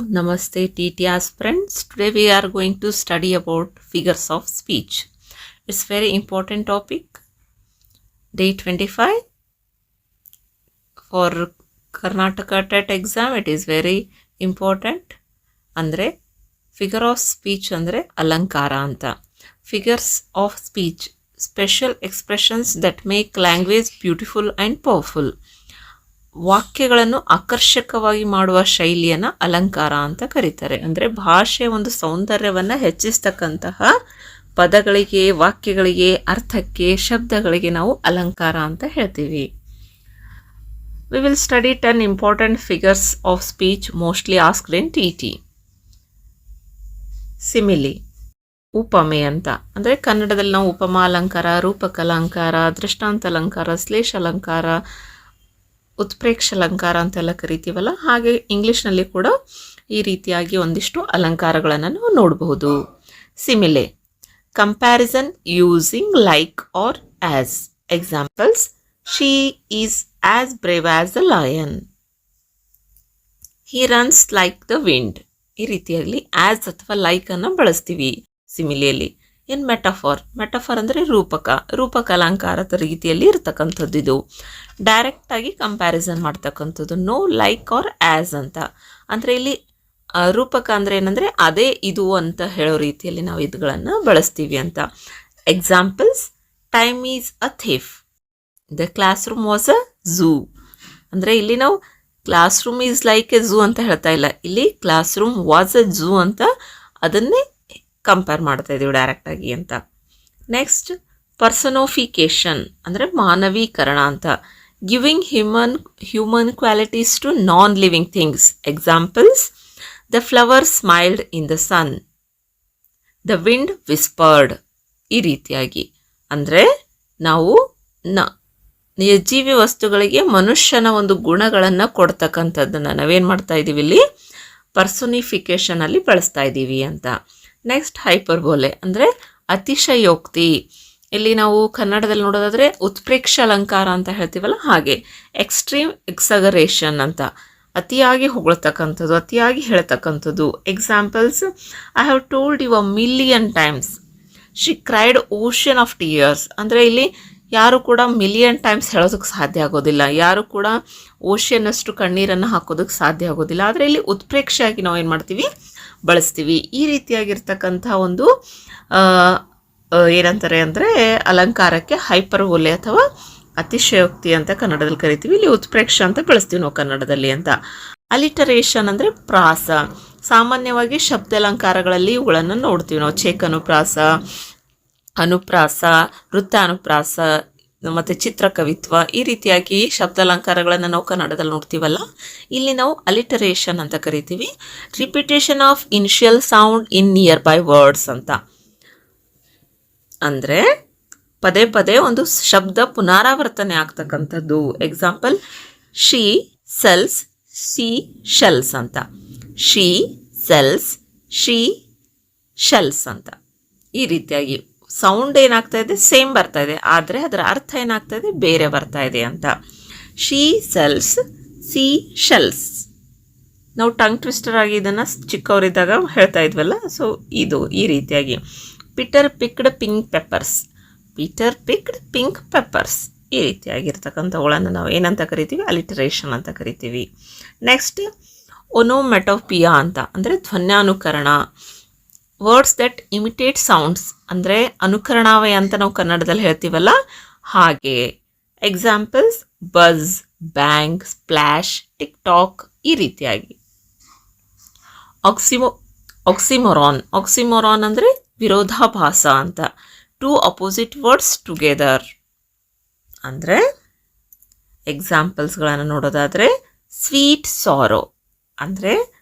Namaste TT aspirants. Today we are going to study about figures of speech. It's very important topic. Day 25 for Karnataka TET exam. It is very important. Andre figure of speech andre alankara anta. Figures of speech, special expressions that make language beautiful and powerful. ವಾಕ್ಯಗಳನ್ನು ಆಕರ್ಷಕವಾಗಿ ಮಾಡುವ ಶೈಲಿಯನ್ನು ಅಲಂಕಾರ ಅಂತ ಕರೀತಾರೆ. ಅಂದರೆ ಭಾಷೆಯ ಒಂದು ಸೌಂದರ್ಯವನ್ನು ಹೆಚ್ಚಿಸ್ತಕ್ಕಂತಹ ಪದಗಳಿಗೆ, ವಾಕ್ಯಗಳಿಗೆ, ಅರ್ಥಕ್ಕೆ, ಶಬ್ದಗಳಿಗೆ ನಾವು ಅಲಂಕಾರ ಅಂತ ಹೇಳ್ತೀವಿ. We will study 10 important figures of speech mostly asked in TT. Simile, ಉಪಮೆ ಅಂತ. ಅಂದರೆ ಕನ್ನಡದಲ್ಲಿ ನಾವು ಉಪಮಾ ಅಲಂಕಾರ, ರೂಪಕ ಅಲಂಕಾರ, ದೃಷ್ಟಾಂತ ಅಲಂಕಾರ, ಶ್ಲೇಷ ಅಲಂಕಾರ, ಉತ್ಪ್ರೇಕ್ಷ ಅಲಂಕಾರ ಅಂತೆಲ್ಲ ಕರಿತೀವಲ್ಲ, ಹಾಗೆ ಇಂಗ್ಲೀಷ್ನಲ್ಲಿ ಕೂಡ ಈ ರೀತಿಯಾಗಿ ಒಂದಿಷ್ಟು ಅಲಂಕಾರಗಳನ್ನು ನಾವು ನೋಡಬಹುದು. Simile, comparison using like or as. Examples: she is as brave as a lion. He runs like the wind. ಈ ರೀತಿಯಾಗಿ ಆಸ್ ಅಥವಾ ಲೈಕ್ ಅನ್ನು ಬಳಸ್ತೀವಿ ಸಿಮಿಲಿಯಲ್ಲಿ. ಇನ್ ಮೆಟಫಾರ್, ಮೆಟಫಾರ್ ಅಂದರೆ ರೂಪಕ ಅಲಂಕಾರದ ರೀತಿಯಲ್ಲಿ ಇರ್ತಕ್ಕಂಥದ್ದು. ಇದು ಡೈರೆಕ್ಟಾಗಿ ಕಂಪ್ಯಾರಿಸನ್ ಮಾಡ್ತಕ್ಕಂಥದ್ದು. ನೋ ಲೈಕ್ ಆರ್ ಆ್ಯಸ್ ಅಂತ. ಅಂದರೆ ಇಲ್ಲಿ ರೂಪಕ ಅಂದರೆ ಏನಂದರೆ ಅದೇ ಇದು ಅಂತ ಹೇಳೋ ರೀತಿಯಲ್ಲಿ ನಾವು ಇದುಗಳನ್ನು ಬಳಸ್ತೀವಿ ಅಂತ. Examples: time is a thief. The class room was a zoo. ಅಂದರೆ ಇಲ್ಲಿ ನಾವು class room is like A zoo ಅಂತ ಹೇಳ್ತಾ ಇಲ್ಲ, ಇಲ್ಲಿ class room was a zoo ಅಂತ ಅದನ್ನೇ ಕಂಪೇರ್ ಮಾಡ್ತಾ ಇದ್ದೀವಿ ಡೈರೆಕ್ಟಾಗಿ ಅಂತ. ನೆಕ್ಸ್ಟ್, ಪರ್ಸನೋಫಿಕೇಶನ್ ಅಂದರೆ ಮಾನವೀಕರಣ ಅಂತ. Giving human qualities to non living things. Examples: the flower smiled in the sun. The wind whispered. ಈ ರೀತಿಯಾಗಿ ಅಂದರೆ ನಾವು ನಿರ್ಜೀವಿ ವಸ್ತುಗಳಿಗೆ ಮನುಷ್ಯನ ಒಂದು ಗುಣಗಳನ್ನು ಕೊಡ್ತಕ್ಕಂಥದ್ದನ್ನು ನಾವೇನು ಮಾಡ್ತಾ ಇದ್ದೀವಿ ಇಲ್ಲಿ ಪರ್ಸೋನಿಫಿಕೇಶನಲ್ಲಿ ಬಳಸ್ತಾ ಇದ್ದೀವಿ ಅಂತ. ನೆಕ್ಸ್ಟ್, ಹೈಪರ್ಬೋಲೆ ಅಂದರೆ ಅತಿಶಯೋಕ್ತಿ. ಇಲ್ಲಿ ನಾವು ಕನ್ನಡದಲ್ಲಿ ನೋಡೋದಾದರೆ ಉತ್ಪ್ರೇಕ್ಷ ಅಲಂಕಾರ ಅಂತ ಹೇಳ್ತೀವಲ್ಲ, ಹಾಗೆ ಎಕ್ಸ್ಟ್ರೀಮ್ ಎಕ್ಸಗರೇಷನ್ ಅಂತ. ಅತಿಯಾಗಿ ಹೊಗಳ್ತಕ್ಕಂಥದ್ದು, ಅತಿಯಾಗಿ ಹೇಳ್ತಕ್ಕಂಥದ್ದು. Examples: I have told you 1,000,000 times. She cried ocean of tears. ಅಂದರೆ ಇಲ್ಲಿ ಯಾರು ಕೂಡ 1,000,000 ಟೈಮ್ಸ್ ಹೇಳೋದಕ್ಕೆ ಸಾಧ್ಯ ಆಗೋದಿಲ್ಲ, ಯಾರು ಕೂಡ ಓಷನ್ನಷ್ಟು ಕಣ್ಣೀರನ್ನು ಹಾಕೋದಕ್ಕೆ ಸಾಧ್ಯ ಆಗೋದಿಲ್ಲ. ಆದರೆ ಇಲ್ಲಿ ಉತ್ಪ್ರೇಕ್ಷೆಯಾಗಿ ನಾವು ಏನು ಮಾಡ್ತೀವಿ, ಬಳಸ್ತೀವಿ. ಈ ರೀತಿಯಾಗಿರ್ತಕ್ಕಂಥ ಒಂದು ಏನಂತಾರೆ ಅಂದರೆ ಅಲಂಕಾರಕ್ಕೆ ಹೈಪರ್ಬೋಲೆ ಅಥವಾ ಅತಿಶಯೋಕ್ತಿ ಅಂತ ಕನ್ನಡದಲ್ಲಿ ಕರಿತೀವಿ. ಇಲ್ಲಿ ಉತ್ಪ್ರೇಕ್ಷ ಅಂತ ಬಳಸ್ತೀವಿ ನಾವು ಕನ್ನಡದಲ್ಲಿ ಅಂತ. ಅಲಿಟರೇಷನ್ ಅಂದರೆ ಪ್ರಾಸ. ಸಾಮಾನ್ಯವಾಗಿ ಶಬ್ದ ಅಲಂಕಾರಗಳಲ್ಲಿ ಇವುಗಳನ್ನು ನೋಡ್ತೀವಿ ನಾವು. ಛೇಕನುಪ್ರಾಸ, ಅನುಪ್ರಾಸ, ವೃತ್ತಾನುಪ್ರಾಸ ಮತ್ತು ಚಿತ್ರಕವಿತ್ವ. ಈ ರೀತಿಯಾಗಿ ಶಬ್ದ ಅಲಂಕಾರಗಳನ್ನು ನಾವು ಕನ್ನಡದಲ್ಲಿ ನೋಡ್ತೀವಲ್ಲ, ಇಲ್ಲಿ ನಾವು ಅಲಿಟರೇಷನ್ ಅಂತ ಕರಿತೀವಿ. Repetition of initial sound in near by words ಅಂತ. ಅಂದರೆ ಪದೇ ಪದೇ ಒಂದು ಶಬ್ದ ಪುನರಾವರ್ತನೆ ಆಗ್ತಕ್ಕಂಥದ್ದು. Example: she cells, she shells ಅಂತ. ಶಿ ಸೆಲ್ಸ್, ಶಿ ಶೆಲ್ಸ್ ಅಂತ. ಈ ರೀತಿಯಾಗಿ ಸೌಂಡ್ ಏನಾಗ್ತಾ ಇದೆ, ಸೇಮ್ ಬರ್ತಾ ಇದೆ, ಆದರೆ ಅದರ ಅರ್ಥ ಏನಾಗ್ತಾ ಇದೆ, ಬೇರೆ ಬರ್ತಾ ಇದೆ ಅಂತ. She cells, C shells. ನಾವು ಟಂಗ್ ಟ್ವಿಸ್ಟರ್ ಆಗಿ ಇದನ್ನು ಚಿಕ್ಕವರಿದ್ದಾಗ ಹೇಳ್ತಾ ಇದ್ವಲ್ಲ, ಸೊ ಇದು ಈ ರೀತಿಯಾಗಿ. Peter picked pink peppers. Peter picked pink peppers. ಈ ರೀತಿಯಾಗಿರ್ತಕ್ಕಂಥವುಗಳನ್ನು ನಾವು ಏನಂತ ಕರಿತೀವಿ, ಅಲಿಟರೇಷನ್ ಅಂತ ಕರಿತೀವಿ. ನೆಕ್ಸ್ಟ್, ಒನೋಮೆಟೋಪಿಯಾ ಅಂತ. ಅಂದರೆ ಧ್ವನ್ಯಾನುಕರಣ. Words that imitate sounds. ಅಂದರೆ ಅನುಕರಣಾವಯ ಅಂತ ನಾವು ಕನ್ನಡದಲ್ಲಿ ಹೇಳ್ತೀವಲ್ಲ, ಹಾಗೆ. Examples: buzz, bang, splash, tick tock. ಈ ರೀತಿಯಾಗಿ. ಆಕ್ಸಿಮೊರಾನ್. ಆಕ್ಸಿಮೊರಾನ್ ಅಂದರೆ ವಿರೋಧಾಭಾಸ ಅಂತ. Two opposite words together. ಅಂದರೆ ಎಕ್ಸಾಂಪಲ್ಸ್ಗಳನ್ನು ನೋಡೋದಾದರೆ ಸ್ವೀಟ್ ಸಾರೋ. ಅಂದರೆ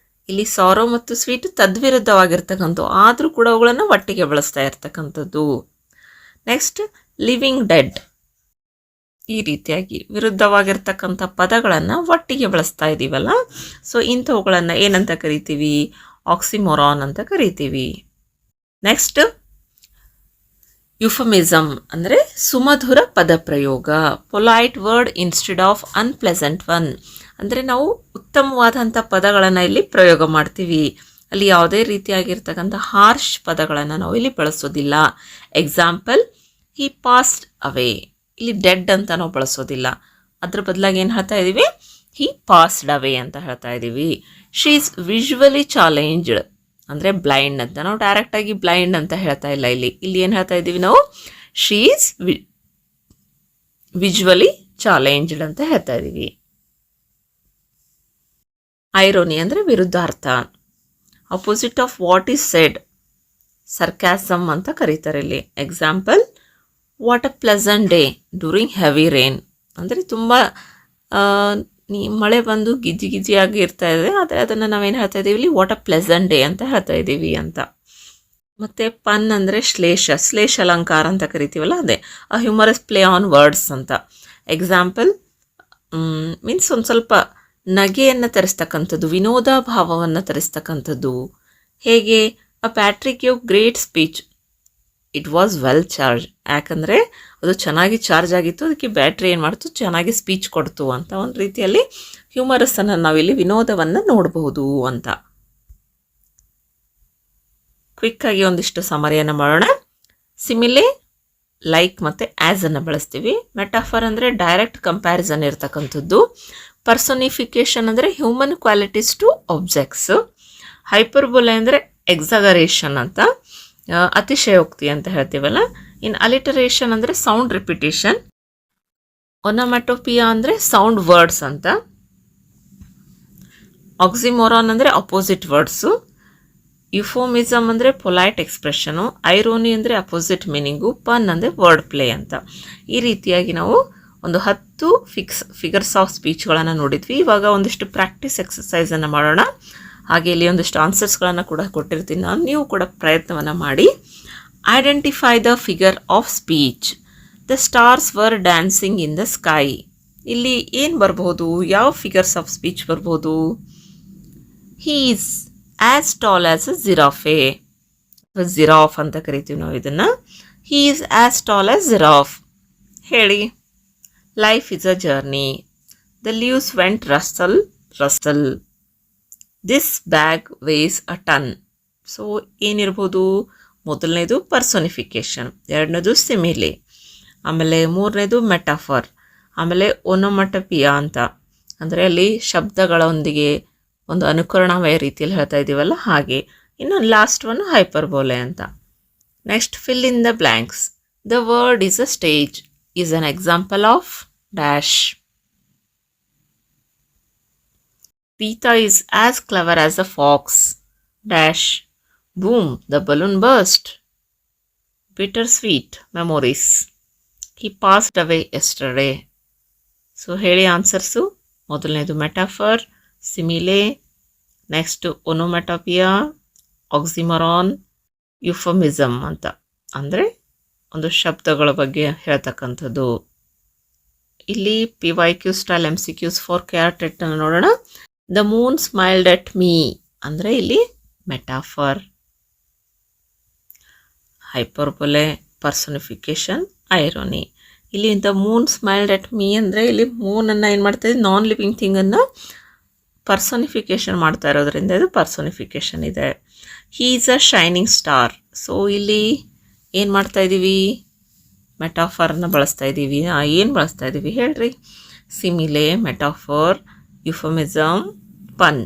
ಇಲ್ಲಿ ಸಾರೋ ಮತ್ತು ಸ್ವೀಟ್ ತದ್ವಿರುದ್ಧವಾಗಿರ್ತಕ್ಕಂಥದ್ದು, ಆದರೂ ಕೂಡ ಅವುಗಳನ್ನು ಒಟ್ಟಿಗೆ ಬಳಸ್ತಾ ಇರ್ತಕ್ಕಂಥದ್ದು. Next, living dead. ಈ ರೀತಿಯಾಗಿ ವಿರುದ್ಧವಾಗಿರ್ತಕ್ಕಂಥ ಪದಗಳನ್ನು ಒಟ್ಟಿಗೆ ಬಳಸ್ತಾ ಇದ್ದೀವಲ್ಲ, ಸೊ ಇಂಥವುಗಳನ್ನು ಏನಂತ ಕರಿತೀವಿ, ಆಕ್ಸಿಮೊರಾನ್ ಅಂತ ಕರಿತೀವಿ. ನೆಕ್ಸ್ಟ್, ಯುಫಮಿಸಮ್ ಅಂದರೆ ಸುಮಧುರ ಪದಪ್ರಯೋಗ. Polite word instead of unpleasant one, ಅಂದರೆ ನಾವು ಉತ್ತಮವಾದಂಥ ಪದಗಳನ್ನು ಇಲ್ಲಿ ಪ್ರಯೋಗ ಮಾಡ್ತೀವಿ. ಅಲ್ಲಿ ಯಾವುದೇ ರೀತಿಯಾಗಿರ್ತಕ್ಕಂಥ ಹಾರ್ಶ್ ಪದಗಳನ್ನು ನಾವು ಇಲ್ಲಿ ಬಳಸೋದಿಲ್ಲ. ಎಕ್ಸಾಂಪಲ್, ಹಿ ಪಾಸ್ಡ್ ಅವೇ. ಇಲ್ಲಿ ಡೆಡ್ ಅಂತ ನಾವು ಬಳಸೋದಿಲ್ಲ, ಅದ್ರ ಬದಲಾಗಿ ಏನು ಹೇಳ್ತಾ ಇದ್ದೀವಿ, ಹಿ ಪಾಸ್ಡ್ ಅವೇ ಅಂತ ಹೇಳ್ತಾ ಇದ್ದೀವಿ. ಶಿ ಈಸ್ ವಿಜುವಲಿ ಚಾಲೆಂಜ್ಡ್ ಅಂದರೆ ಬ್ಲೈಂಡ್ ಅಂತ, ನಾವು ಡೈರೆಕ್ಟಾಗಿ ಬ್ಲೈಂಡ್ ಅಂತ ಹೇಳ್ತಾ ಇಲ್ಲ. ಇಲ್ಲಿ ಏನು ಹೇಳ್ತಾ ಇದ್ದೀವಿ ನಾವು, ಶಿ ಈಸ್ ವಿಜುವಲಿ ಚಾಲೆಂಜ್ಡ್ ಅಂತ ಹೇಳ್ತಾ ಇದ್ದೀವಿ. ಐರೋನಿ ಅಂದರೆ ವಿರುದ್ಧಾರ್ಥ. Opposite of what is said, sarcasm ಅಂತ ಕರೀತಾರೆ ಇಲ್ಲಿ. Example, what a pleasant day during heavy rain, ಅಂದರೆ ತುಂಬ ಮಳೆ ಬಂದು ಗಿಜಿ ಗಿಜಿಯಾಗಿ ಇರ್ತಾ ಇದೆ, ಆದರೆ ಅದನ್ನು ನಾವೇನು ಹೇಳ್ತಾ ಇದ್ದೀವಿ ಇಲ್ಲಿ, ವಾಟ್ ಅ ಪ್ಲೆಸೆಂಟ್ ಡೇ ಅಂತ ಹೇಳ್ತಾ ಇದ್ದೀವಿ ಅಂತ. ಮತ್ತು ಪನ್ ಅಂದರೆ ಶ್ಲೇಷ ಅಲಂಕಾರ ಅಂತ ಕರಿತೀವಲ್ಲ, ಅದೇ a humorous play on words ಅಂತ. ಎಕ್ಸಾಂಪಲ್ ಮೀನ್ಸ್ ಒಂದು ಸ್ವಲ್ಪ ನಗೆಯನ್ನು ತರಿಸ್ತಕ್ಕಂಥದ್ದು, ವಿನೋದ ಭಾವವನ್ನು ತರಿಸ್ತಕ್ಕಂಥದ್ದು. ಹೇಗೆ, a Patrick give great speech, it was well charge. ಯಾಕಂದರೆ ಅದು ಚೆನ್ನಾಗಿ ಚಾರ್ಜ್ ಆಗಿತ್ತು, ಅದಕ್ಕೆ ಬ್ಯಾಟ್ರಿ ಏನು ಮಾಡ್ತು, ಚೆನ್ನಾಗಿ ಸ್ಪೀಚ್ ಕೊಡ್ತು ಅಂತ. ಒಂದು ರೀತಿಯಲ್ಲಿ ಹ್ಯೂಮರಸ್ಸನ್ನು ನಾವಿಲ್ಲಿ ವಿನೋದವನ್ನು ನೋಡಬಹುದು ಅಂತ. ಕ್ವಿಕ್ಕಾಗಿ ಒಂದಿಷ್ಟು ಸಮರಿಯನ್ನು ಮಾಡೋಣ. ಸಿಮಿಲೆ, ಲೈಕ್ ಮತ್ತು ಆ್ಯಸನ್ನು ಬಳಸ್ತೀವಿ. ಮೆಟಾಫರ್ ಅಂದರೆ ಡೈರೆಕ್ಟ್ ಕಂಪ್ಯಾರಿಸನ್ ಇರ್ತಕ್ಕಂಥದ್ದು. ಪರ್ಸೋನಿಫಿಕೇಶನ್ ಅಂದರೆ ಹ್ಯೂಮನ್ ಕ್ವಾಲಿಟೀಸ್ ಟು ಆಬ್ಜೆಕ್ಟ್ಸ್. ಹೈಪರ್ಬೋಲೆ ಅಂದರೆ ಎಕ್ಸಾಗರೇಷನ್ ಅಂತ, ಅತಿಶಯೋಕ್ತಿ ಅಂತ ಹೇಳ್ತೀವಲ್ಲ. ಇನ್ ಅಲಿಟರೇಷನ್ ಅಂದರೆ ಸೌಂಡ್ ರಿಪಿಟೇಷನ್. ಒನೊಮ್ಯಾಟೋಪಿಯಾ ಅಂದರೆ ಸೌಂಡ್ ವರ್ಡ್ಸ್ ಅಂತ. ಆಕ್ಸಿಮೋರಾನ್ ಅಂದರೆ ಅಪೋಸಿಟ್ ವರ್ಡ್ಸು. ಯುಫೋಮಿಸಮ್ ಅಂದರೆ ಪೊಲೈಟ್ ಎಕ್ಸ್ಪ್ರೆಷನು. ಐರೋನಿ ಅಂದರೆ ಅಪೋಸಿಟ್ ಮೀನಿಂಗು. ಪನ್ ಅಂದರೆ ವರ್ಡ್ ಪ್ಲೇ ಅಂತ. ಈ ರೀತಿಯಾಗಿ ನಾವು ಒಂದು 10 ಫಿಗರ್ಸ್ ಆಫ್ ಸ್ಪೀಚ್ಗಳನ್ನು ನೋಡಿದ್ವಿ. ಇವಾಗ ಒಂದಿಷ್ಟು ಪ್ರಾಕ್ಟೀಸ್ ಎಕ್ಸಸೈಸನ್ನು ಮಾಡೋಣ. ಹಾಗೆ ಇಲ್ಲಿ ಒಂದಿಷ್ಟು ಆನ್ಸರ್ಸ್ಗಳನ್ನು ಕೂಡ ಕೊಟ್ಟಿರ್ತೀನಿ ನಾನು, ನೀವು ಕೂಡ ಪ್ರಯತ್ನವನ್ನು ಮಾಡಿ. Identify the figure of speech. The stars were dancing in the sky. ಇಲ್ಲಿ ಏನು ಬರ್ಬೋದು, ಯಾವ ಫಿಗರ್ಸ್ ಆಫ್ ಸ್ಪೀಚ್ ಬರ್ಬೋದು? He is as tall as a giraffe. Giraffe ಅಂತ ಕರಿತೀವಿ ನಾವು ಇದನ್ನು. He is as tall as giraffe. ಹೇಳಿ. Life is a journey. The leaves went rustle rustle. This bag weighs a ton. So ಏನಿರ್ಬೋದು, ಮೊದಲನೇದು personification, ಎರಡನೇದು ಸಿಮಿಲೆ, ಆಮೇಲೆ ಮೂರನೇದು ಮೆಟಾಫರ್, ಆಮೇಲೆ ಒನೊಮಟಪಿಯಾ ಅಂತ, ಅಂದರೆ ಅಲ್ಲಿ ಶಬ್ದಗಳೊಂದಿಗೆ ಒಂದು ಅನುಕರಣಾಮಯ ರೀತಿಯಲ್ಲಿ ಹೇಳ್ತಾ ಇದ್ದೀವಲ್ಲ ಹಾಗೆ. ಇನ್ನು ಲಾಸ್ಟ್ ಒನ್ ಹೈಪರ್ಬೋಲೆ ಅಂತ. Next, fill in the blanks. The word is a stage is an example of dash. Rita is as clever as a fox. Dash. Boom, the balloon burst. Bittersweet memories. He passed away yesterday. So ಹೇಳಿ answers. ಮೊದಲನೇದು metaphor, ಸಿಮಿಲೆ, next ಒನೊಮ್ಯಾಟೋಪಿಯಾ, ಆಕ್ಸಿಮರಾನ್, ಯುಫಮಿಸಮ್ ಅಂತ, ಅಂದರೆ ಒಂದು ಶಬ್ದಗಳ ಬಗ್ಗೆ ಹೇಳ್ತಕ್ಕಂಥದ್ದು. ಇಲ್ಲಿ PYQ style MCQs for carrot ಅನ್ನು ನೋಡೋಣ. The Moon smiled at me ಅಂದರೆ ಇಲ್ಲಿ ಮೆಟಾಫರ್. ಹೈಪರ್ಬೋಲೆ, ಪರ್ಸೋನಿಫಿಕೇಶನ್, ಐರೋನಿ. ಇಲ್ಲಿ the Moon smiled at me ಅಂದರೆ ಇಲ್ಲಿ ಮೂನನ್ನು ಏನು ಮಾಡ್ತಾ ಇದ್ದೀವಿ, ನಾನ್ ಲಿವಿಂಗ್ ಥಿಂಗನ್ನು ಪರ್ಸೋನಿಫಿಕೇಶನ್ ಮಾಡ್ತಾ ಇರೋದ್ರಿಂದ ಇದು ಪರ್ಸೋನಿಫಿಕೇಶನ್ ಇದೆ. He is a shining star. So ಇಲ್ಲಿ ಏನು ಮಾಡ್ತಾ ಇದ್ದೀವಿ, ಮೆಟಾಫರ್ನ ಬಳಸ್ತಾ ಇದ್ದೀವಿ. ಏನು ಬಳಸ್ತಾ ಇದ್ದೀವಿ ಹೇಳ್ರಿ? ಸಿಮಿಲೆ, ಮೆಟಾಫರ್, ಯುಫಮಿಸಮ್, ಪನ್.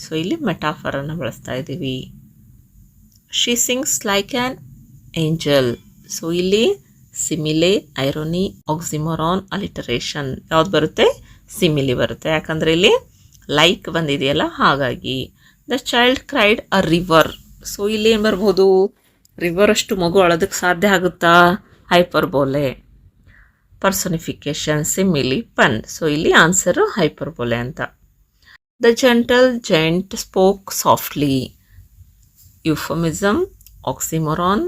ಸೊ ಇಲ್ಲಿ ಮೆಟಾಫರನ್ನು ಬಳಸ್ತಾ ಇದ್ದೀವಿ. She sings like an angel. So ಇಲ್ಲಿ ಸಿಮಿಲೆ, ಐರೋನಿ, ಆಕ್ಸಿಮೊರಾನ್, ಅಲಿಟರೇಷನ್ ಯಾವ್ದು ಬರುತ್ತೆ? ಸಿಮಿಲಿ ಬರುತ್ತೆ, ಯಾಕಂದರೆ ಇಲ್ಲಿ ಲೈಕ್ ಬಂದಿದೆಯಲ್ಲ ಹಾಗಾಗಿ. The child cried a river. So ಇಲ್ಲಿ ಏನು ಬರ್ಬೋದು? ರಿವರ್ ಅಷ್ಟು ಮಗು ಅಳೋದಕ್ಕೆ ಸಾಧ್ಯ ಆಗುತ್ತಾ? Hyperbole. Personification, simile, pun. So ಇಲ್ಲಿ ಆನ್ಸರು ಹೈಪರ್ಬೋಲೆ ಅಂತ. The gentle gent spoke softly. Euphemism, oxymoron,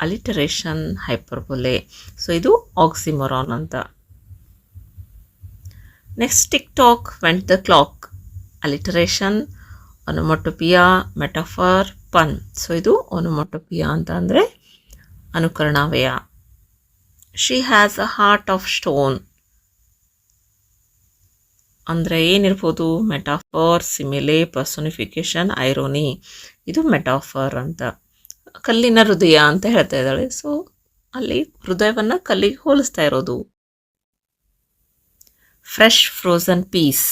alliteration, hyperbole. So ಇದು ಆಕ್ಸಿಮೊರಾನ್ ಅಂತ. Next, tick tock went the clock. Alliteration, onomatopoeia, metaphor, pun. So ಇದು ಒನೊಮಟೋಪಿಯಾ ಅಂತ ಅಂದರೆ ಅನುಕರಣಾವ್ಯಯ. She has a heart of stone ಅಂದರೆ ಏನಿರ್ಬೋದು? Metaphor, simile, personification, irony. ಇದು metaphor ಅಂತ. ಕಲ್ಲಿನ ಹೃದಯ ಅಂತ ಹೇಳ್ತಾ ಇದ್ದಾಳೆ. ಸೊ ಅಲ್ಲಿ ಹೃದಯವನ್ನು ಕಲ್ಲಿಗೆ ಹೋಲಿಸ್ತಾ ಇರೋದು. Fresh frozen peas.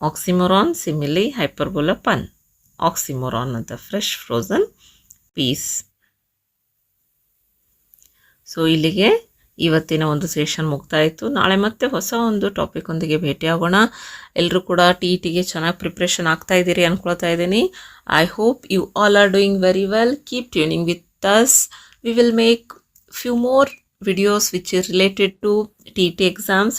Oxymoron, simile, hyperbola, pun. Oxymoron ಅಂತ. Fresh frozen piece. ಸೊ ಇಲ್ಲಿಗೆ ಇವತ್ತಿನ ಒಂದು ಸೆಷನ್ ಮುಗ್ತಾಯಿತು. ನಾಳೆ ಮತ್ತೆ ಹೊಸ ಒಂದು ಟಾಪಿಕ್ ಒಂದಿಗೆ ಭೇಟಿಯಾಗೋಣ. ಎಲ್ಲರೂ ಕೂಡ ಟಿಗೆ ಚೆನ್ನಾಗಿ ಪ್ರಿಪ್ರೇಷನ್ ಆಗ್ತಾ ಇದ್ದೀರಿ ಅನ್ಕೊಳ್ತಾ ಇದ್ದೀನಿ. I hope you all are doing very well. Keep tuning with us. We will make few more videos which is related to TT exams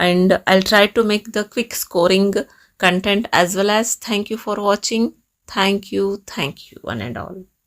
and I'll try to make the quick scoring content as well as. Thank you for watching. Thank you one and all.